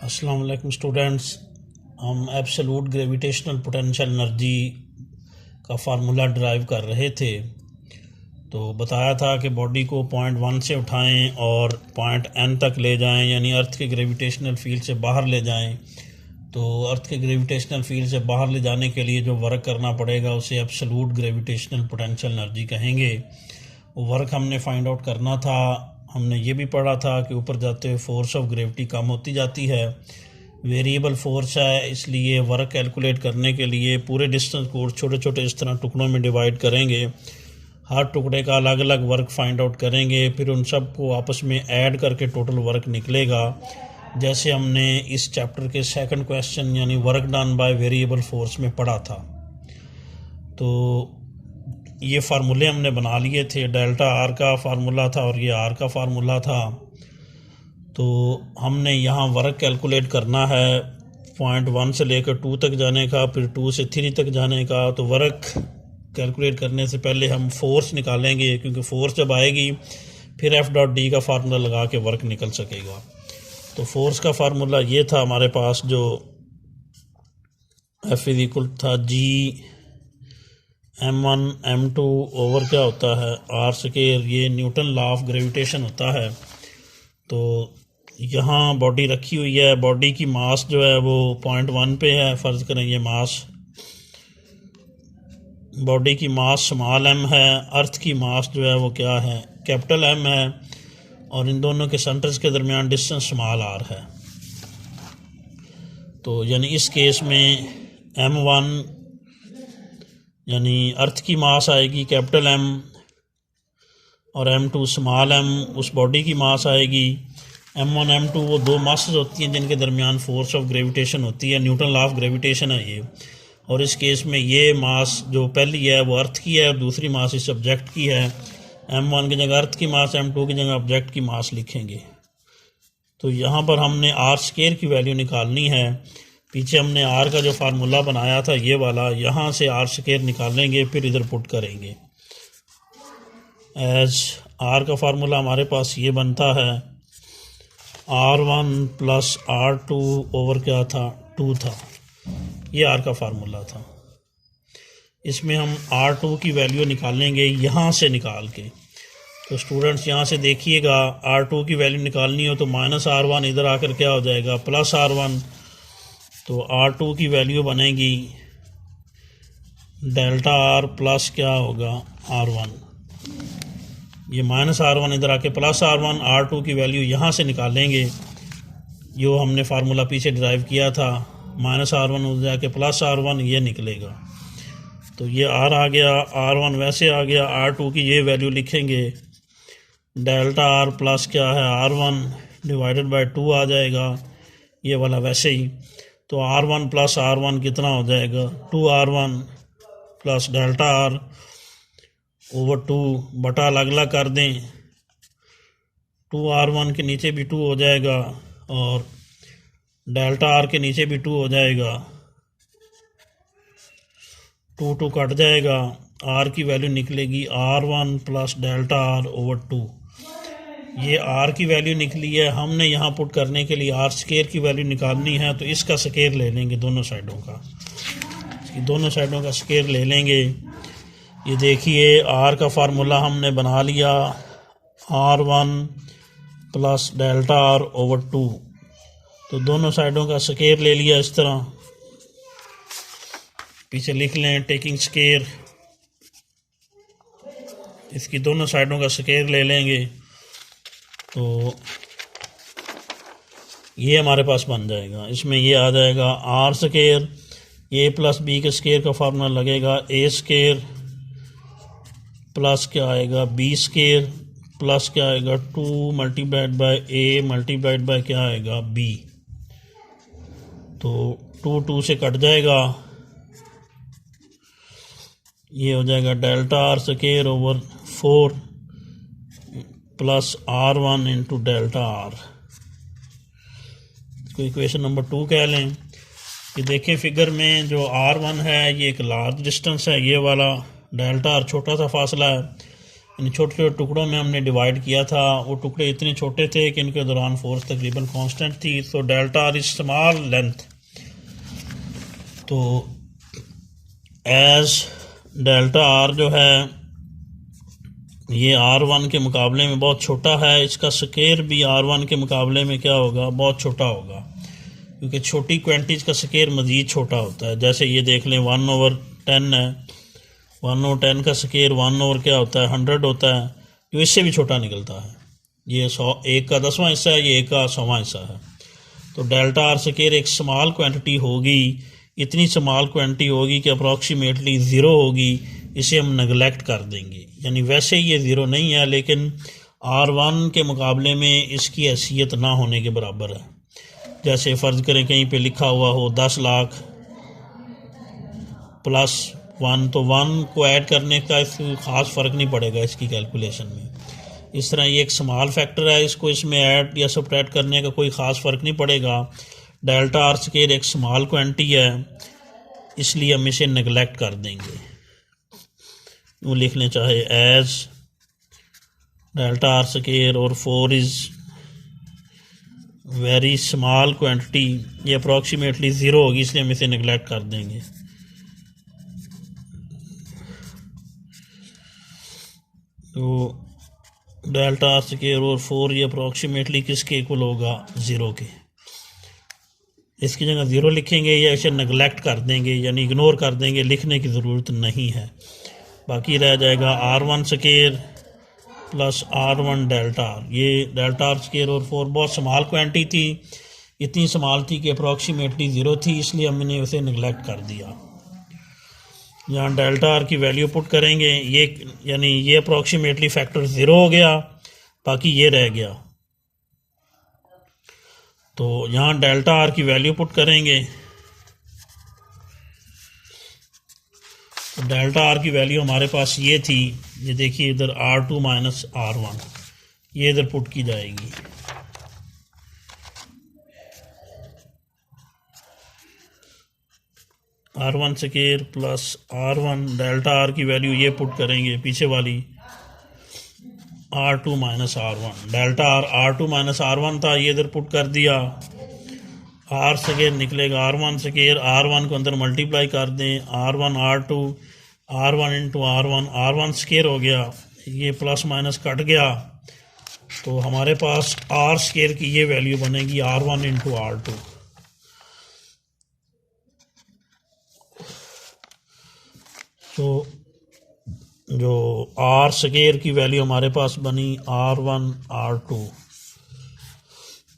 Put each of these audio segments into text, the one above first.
अस्सलाम वालेकुम स्टूडेंट्स। हम एब्सोल्यूट ग्रेविटेशनल पोटेंशियल एनर्जी का फार्मूला ड्राइव कर रहे थे। तो बताया था कि बॉडी को पॉइंट 1 से उठाएं और पॉइंट n तक ले जाएं, यानी अर्थ के ग्रेविटेशनल फील्ड से बाहर ले जाएं। तो अर्थ के ग्रेविटेशनल फील्ड से बाहर ले जाने के लिए जो वर्क करना पड़ेगा उसे एब्सोल्यूट ग्रेविटेशनल पोटेंशियल एनर्जी कहेंगे। वो वर्क हमने फाइंड आउट करना था। हमने ये भी पढ़ा था कि ऊपर जाते हुए फोर्स ऑफ ग्रेविटी कम होती जाती है, वेरिएबल फोर्स है, इसलिए वर्क कैलकुलेट करने के लिए पूरे डिस्टेंस को छोटे छोटे इस तरह टुकड़ों में डिवाइड करेंगे। हर टुकड़े का अलग अलग वर्क फाइंड आउट करेंगे, फिर उन सब को आपस में ऐड करके टोटल वर्क निकलेगा। जैसे हमने इस चैप्टर के सेकंड क्वेश्चन यानी work done by variable force में पढ़ा था। तो ये फार्मूले हमने बना लिए थे। डेल्टा आर का फार्मूला था और ये आर का फार्मूला था। तो हमने यहाँ वर्क कैलकुलेट करना है पॉइंट 1 से लेकर 2 तक जाने का, फिर 2 से 3 तक जाने का। तो वर्क कैलकुलेट करने से पहले हम फोर्स निकालेंगे, क्योंकि फोर्स जब आएगी फिर एफ डॉट डी का फार्मूला लगा के वर्क निकल सकेगा। तो फोर्स का फार्मूला ये था हमारे पास, जो एफ इज इक्वल था जी m1 m2 ओवर क्या होता है आर स्क्वायर। ये न्यूटन लॉ ऑफ ग्रेविटेशन होता है। तो यहाँ बॉडी रखी हुई है, बॉडी की मास जो है वो पॉइंट 1 पे है। फ़र्ज़ करें ये मास, बॉडी की मास स्मॉल m है, अर्थ की मास जो है वो क्या है, कैपिटल M है, और इन दोनों के सेंटर्स के दरमियान डिस्टेंस स्मॉल r है। तो यानी इस केस में m1 यानी अर्थ की मास आएगी कैपिटल M, और m2 स्मॉल m उस बॉडी की मास आएगी। m1 m2 वो दो मासेस होती हैं जिनके दरमियान फोर्स ऑफ ग्रेविटेशन होती है, न्यूटन लॉ ऑफ ग्रेविटेशन है ये। और इस केस में ये मास जो पहली है वो अर्थ की है और दूसरी मास इस ऑब्जेक्ट की है। m1 की जगह अर्थ की मास, m2 की जगह ऑब्जेक्ट की मास लिखेंगे। तो यहाँ पर हमने आर स्क्वायर की वैल्यू निकालनी है। पीछे हमने आर का जो फार्मूला बनाया था ये वाला, यहाँ से आर स्क्वायर निकालेंगे, फिर इधर पुट करेंगे। एज आर का फार्मूला हमारे पास ये बनता है R1 प्लस R2 ओवर क्या था 2 था। ये आर का फार्मूला था। इसमें हम R2 की वैल्यू निकालेंगे यहाँ से निकाल के। तो स्टूडेंट्स यहाँ से देखिएगा, R2 की वैल्यू निकालनी हो तो माइनस R1 इधर आकर क्या हो जाएगा प्लस R1। तो R2 की वैल्यू बनेगी डेल्टा R प्लस क्या होगा R1। ये माइनस R1 इधर आके प्लस R1, R2 की वैल्यू यहाँ से निकालेंगे जो हमने फार्मूला पीछे ड्राइव किया था। माइनस R1 उधर जाके प्लस R1 ये निकलेगा। तो ये R आ गया, R1 वैसे आ गया, R2 की ये वैल्यू लिखेंगे डेल्टा R प्लस क्या है R1 डिवाइडेड बाय 2 आ जाएगा, ये वाला वैसे ही। तो R1 प्लस R1 कितना हो जाएगा 2R1 plus delta R over 2 बटा अलग अलग कर दें। 2R1 के नीचे भी 2 हो जाएगा और डेल्टा R के नीचे भी 2 हो जाएगा। 2 कट जाएगा, R की वैल्यू निकलेगी R1 plus delta R over 2। ये R की वैल्यू निकली है। हमने यहाँ पुट करने के लिए R स्क्वायर की वैल्यू निकालनी है, तो इसका स्क्वायर ले लेंगे दोनों साइडों का। दोनों साइडों का स्क्वायर ले लेंगे। ये देखिए R का फार्मूला हमने बना लिया R1 plus delta R over 2। तो दोनों साइडों का स्क्वायर ले लिया इस तरह, पीछे लिख लें टेकिंग स्क्वायर। इसकी दोनों साइडों का स्क्वायर ले लेंगे तो ये हमारे पास बन जाएगा। इसमें ये आ जाएगा R स्क्वायर, ए प्लस बी के स्क्वायर का फार्मूला लगेगा ए स्क्वायर प्लस क्या आएगा बी स्क्वायर प्लस क्या आएगा 2 multiplied by A multiplied by क्या आएगा बी। तो 2 से कट जाएगा, ये हो जाएगा delta R square over 4 plus R1 into delta R। इसको इक्वेशन नंबर 2 कह लें। ये देखें फिगर में जो R1 है ये एक लार्ज डिस्टेंस है, ये वाला डेल्टा R छोटा सा फासला है। इन छोटे छोटे टुकड़ों में हमने डिवाइड किया था। वो टुकड़े इतने छोटे थे कि इनके दौरान फोर्स तकरीबन कांस्टेंट थी। तो delta R is small length, तो एज डेल्टा आर जो है ये R1 के मुकाबले में बहुत छोटा है, इसका स्केयर भी R1 के मुकाबले में क्या होगा, बहुत छोटा होगा, क्योंकि छोटी क्वांटिटीज़ का स्केयर मज़ीद छोटा होता है। जैसे ये देख लें 1/10 है, 1/10 का स्केयर 1 क्या होता है, 100 होता है, जो इससे भी छोटा निकलता है। ये 1 का 10वां हिस्सा है, ये 1 का 100वां हिस्सा है। तो डेल्टा आर स्केयर एक स्मॉल क्वांटिटी होगी, इतनी स्मॉल क्वांटिटी होगी कि अप्रॉक्सीमेटली ज़ीरो होगी, इसे हम नेगलेक्ट कर देंगे। यानी वैसे ये ज़ीरो नहीं है, लेकिन R1 के मुकाबले में इसकी हैसियत ना होने के बराबर है। जैसे फ़र्ज़ करें कहीं पे लिखा हुआ हो 10 लाख प्लस 1, तो 1 को ऐड करने का इसको ख़ास फ़र्क नहीं पड़ेगा इसकी कैलकुलेशन में। इस तरह ये एक स्मॉल फैक्टर है, इसको इसमें ऐड या सब्ट्रैक्ट करने का कोई ख़ास फ़र्क नहीं पड़ेगा। डेल्टा आर स्केयर एक स्मॉल क्वांटिटी है, इसलिए हम इसे नेगलेक्ट कर देंगे। वो लिख लें चाहे एज डेल्टा आर स्केयर और 4 इज़ वेरी स्मॉल क्वांटिटी, ये अप्रॉक्सीमेटली ज़ीरो होगी, इसलिए हम इसे नेगलेक्ट कर देंगे। तो डेल्टा आर स्केयर और 4 ये अप्रॉक्सीमेटली किसके इक्वल होगा, ज़ीरो के। इसकी जगह ज़ीरो लिखेंगे या इसे नेगलेक्ट कर देंगे, यानी इग्नोर कर देंगे, लिखने की ज़रूरत नहीं है। बाकी रह जाएगा R1 square plus R1 delta R. ये डेल्टा आर स्केयर और 4 बहुत स्मॉल क्वांटिटी थी, इतनी स्मॉल थी कि अप्रॉक्सीमेटली ज़ीरो थी, इसलिए हमने उसे नेगलेक्ट कर दिया। यहाँ डेल्टा आर की वैल्यू पुट करेंगे, ये यानी ये अप्रॉक्सीमेटली फैक्टर ज़ीरो हो गया, बाकी ये रह गया। तो यहाँ डेल्टा आर की वैल्यू पुट करेंगे, तो डेल्टा आर की वैल्यू हमारे पास ये थी, ये देखिए इधर R2 माइनस R1, ये इधर पुट की जाएगी। R1 square plus R1 delta R की वैल्यू ये पुट करेंगे पीछे वाली, R2 minus R1। Delta R R2 minus R1 था, ये इधर पुट कर दिया। R स्केयर निकलेगा R1 स्केयर, R1 को अंदर मल्टीप्लाई कर दें, R1 R2, R1 into R1 square हो गया, ये प्लस माइनस कट गया, तो हमारे पास R स्केयर की ये वैल्यू बनेगी R1 इंटू R2। तो जो R स्केयर की वैल्यू हमारे पास बनी R1 R2।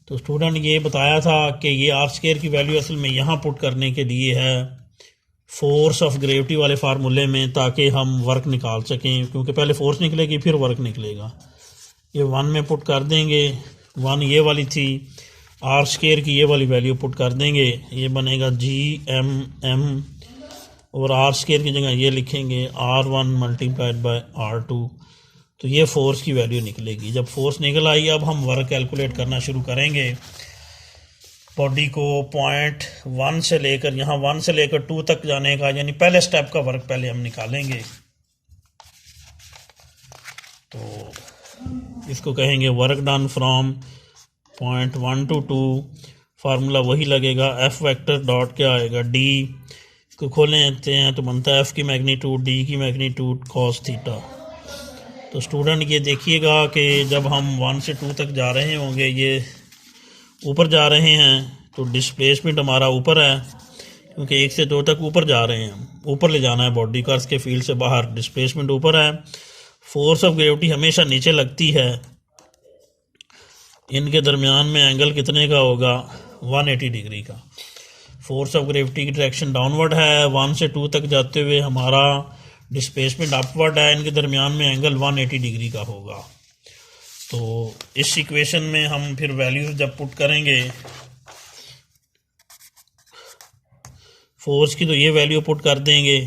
तो स्टूडेंट ये बताया था कि ये R स्केयर की वैल्यू असल में यहाँ पुट करने के लिए है फोर्स ऑफ ग्रेविटी वाले फार्मूले में, ताकि हम वर्क निकाल सकें, क्योंकि पहले फोर्स निकलेगी फिर वर्क निकलेगा। ये 1 में पुट कर देंगे, 1 ये वाली थी, R स्केयर की ये वाली वैल्यू पुट कर देंगे, ये बनेगा GMM, और R स्केयर की जगह ये लिखेंगे R1 मल्टीप्लाइड बाय R2। तो ये फोर्स की वैल्यू निकलेगी। जब फोर्स निकल आई, अब हम वर्क कैलकुलेट करना शुरू करेंगे। बॉडी को पॉइंट 1 से लेकर यहाँ 1 से लेकर 2 तक जाने का, यानी पहले स्टेप का वर्क पहले हम निकालेंगे। तो इसको कहेंगे work done from point 1 to 2। Formula वही लगेगा, F वेक्टर डॉट क्या आएगा, D। इसको खोले देते हैं तो बनता है F की मैग्नीट्यूड D की मैग्नीट्यूड cos थीटा। तो स्टूडेंट ये देखिएगा कि जब हम 1 से 2 तक जा रहे होंगे, ये ऊपर जा रहे हैं, तो डिस्प्लेसमेंट हमारा ऊपर है, क्योंकि 1 से 2 तक ऊपर जा रहे हैं, ऊपर ले जाना है बॉडी को अर्थ के फील्ड से बाहर, डिस्प्लेसमेंट ऊपर है। फोर्स ऑफ ग्रेविटी हमेशा नीचे लगती है, इनके दरमियान में एंगल कितने का होगा, 180 डिग्री का। फोर्स ऑफ ग्रेविटी की डायरेक्शन डाउनवर्ड है, 1 से 2 तक जाते हुए हमारा डिस्प्लेसमेंट अपवर्ड है, इनके दरमियान में एंगल 180 डिग्री का होगा। तो इस इक्वेशन में हम फिर वैल्यूज जब पुट करेंगे फोर्स की, तो ये वैल्यू पुट कर देंगे,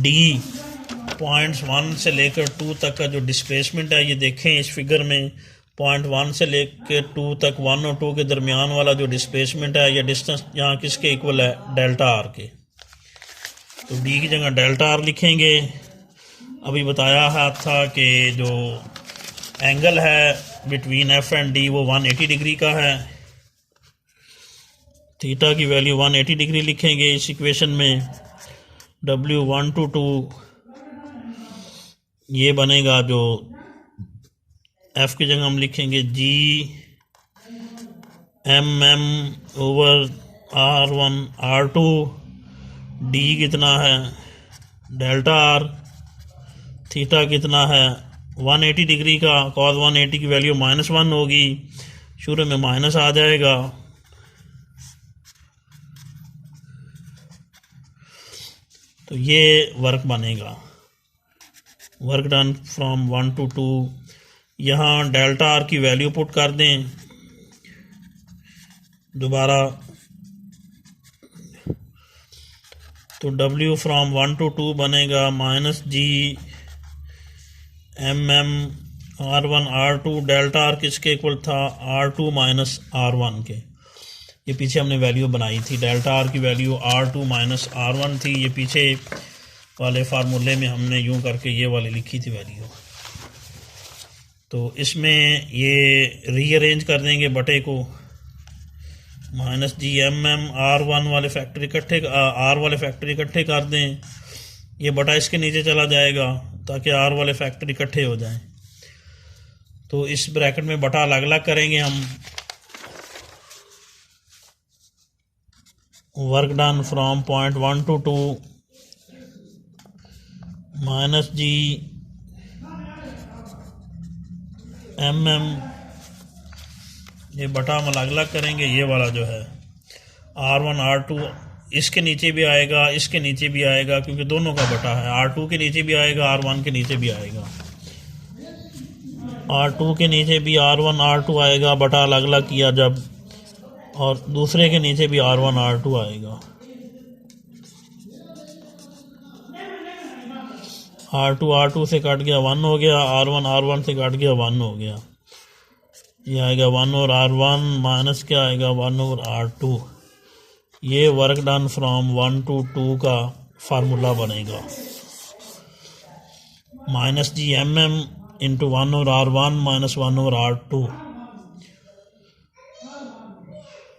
D पॉइंट्स 1 से लेकर 2 तक का जो डिस्प्लेसमेंट है, ये देखें इस फिगर में, पॉइंट 1 से लेकर 2 तक 1 और 2 के दरमियान वाला जो डिस्प्लेसमेंट है, या डिस्टेंस यहाँ किसके इक्वल है, डेल्टा आर के। तो D की जगह डेल्टा आर लिखेंगे, अभी बताया है था कि जो एंगल है बिटवीन एफ एंड डी वो 180 डिग्री का है। थीटा की वैल्यू 180 डिग्री लिखेंगे इस इक्वेशन में। W1 to 2 ये बनेगा, जो एफ की जगह हम लिखेंगे G/MM/R1 R2। डी कितना है, डेल्टा आर। थीटा कितना है 180 डिग्री का, cos 180 की वैल्यू -1 होगी, शुरू में माइनस आ जाएगा। तो ये वर्क बनेगा, वर्क डन फ्रॉम 1 to 2। यहाँ डेल्टा आर की वैल्यू पुट कर दें दोबारा, तो W फ्रॉम 1 to 2 बनेगा -G/MM/R1 R2। डेल्टा आर किसके इक्वल था, R2 - R1 के। ये पीछे हमने वैल्यू बनाई थी, डेल्टा आर की वैल्यू R2 - R1 थी। ये पीछे वाले फार्मूले में हमने यूं करके ये वाली लिखी थी वैल्यू। तो इसमें ये रीअरेंज कर देंगे बटे को, -G/MM/R1 वाले फैक्टर इकट्ठे, R वाले फैक्टर इकट्ठे कर दें। ये बटा इसके नीचे चला जाएगा ताकि R वाले फैक्टर इकट्ठे हो जाएं। तो इस ब्रैकेट में बटा अलग अलग करेंगे हम। Work done from point 1 to 2 -G/MM, ये बटा हम अलग अलग करेंगे। ये वाला जो है R1 R2 इसके नीचे भी आएगा, इसके नीचे भी आएगा, क्योंकि दोनों का बटा है। R2 के नीचे भी आएगा, R1 के नीचे भी आएगा। R2 के नीचे भी R1 R2 आएगा, बटा अलग अलग किया जब, और दूसरे के नीचे भी R1 R2 आएगा। R2 R2 से कट गया 1 हो गया, R1 R1 से कट गया 1 हो गया। ये आएगा 1 और R1 माइनस क्या आएगा 1 और R2। ये वर्क डन फ्रॉम 1 to 2 का फार्मूला बनेगा। -G/MM × 1 और R1 -1 और R2।